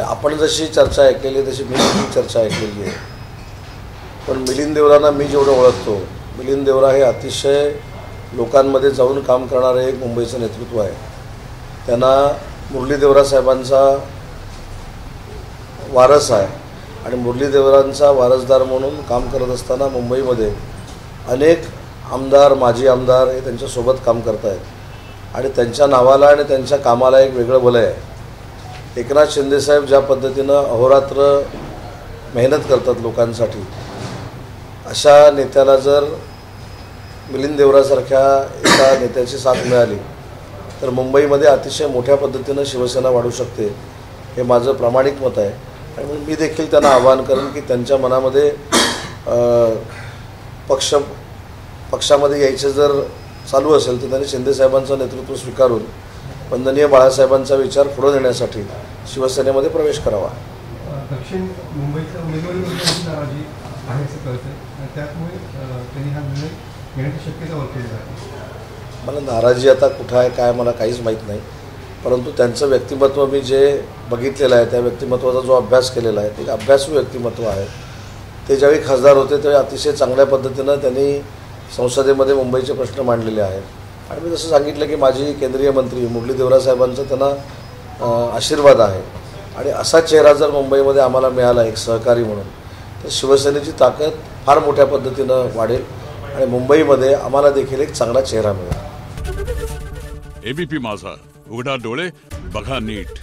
आपण जशी चर्चा ऐकलेली आहे तशी मी चर्चा ऐकलेली आहे, पण मिलिंद देवरांना मी जेवढं ओळखतो, मिलिंद देवरा हे अतिशय लोकांमध्ये जाऊन काम करणारे एक मुंबईचं नेतृत्व आहे. त्यांना मुरली देवरा साहेबांचा वारस आहे आणि मुरली देवरांचा वारसदार म्हणून काम करत असताना मुंबईमध्ये अनेक आमदार, माजी आमदार हे त्यांच्यासोबत काम करत आहेत आणि त्यांच्या नावाला आणि त्यांच्या कामाला एक वेगळं बल आहे. एकनाथ शिंदेसाहेब ज्या पद्धतीनं अहोरात्र मेहनत करतात लोकांसाठी, अशा नेत्याला जर मिलिंद देवरासारख्या एका नेत्याची साथ मिळाली तर मुंबईमध्ये अतिशय मोठ्या पद्धतीनं शिवसेना वाढू शकते, हे माझं प्रामाणिक मत आहे. आणि म्हणून मी देखील त्यांना आवाहन करेन की त्यांच्या मनामध्ये पक्षामध्ये यायचं जर चालू असेल तर त्यांनी शिंदेसाहेबांचं नेतृत्व स्वीकारून वंदनीय बाळासाहेबांचा विचार पुढे नेण्यासाठी शिवसेनेमध्ये प्रवेश करावा. दक्षिण मुंबईच्या उमेदवारीवरची नाराजी आहे असं कळतं आणि त्यामुळे त्यांनी हा निर्णय घेण्याची शक्यता वर्तवली जाते. मला नाराजी आता कुठं आहे काय मला काहीच माहीत नाही, परंतु त्यांचं व्यक्तिमत्व मी जे बघितलेलं आहे, त्या व्यक्तिमत्वाचा जो अभ्यास केलेला आहे ते अभ्यासू व्यक्तिमत्व आहे. ते ज्यावेळी खासदार होते त्यावेळी अतिशय चांगल्या पद्धतीनं त्यांनी संसदेमध्ये मुंबईचे प्रश्न मांडलेले आहेत. आणि मी जसं सांगितलं की माझी केंद्रीय मंत्री मुरली देवरा साहेबांचा त्यांना आशीर्वाद आहे आणि असा चेहरा जर मुंबईमध्ये आम्हाला मिळाला एक सहकारी म्हणून तर शिवसेनेची ताकद फार मोठ्या पद्धतीनं वाढेल आणि मुंबईमध्ये आम्हाला देखील एक चांगला चेहरा मिळेल. एबीपी माझा, उघडा डोळे बघा नीट.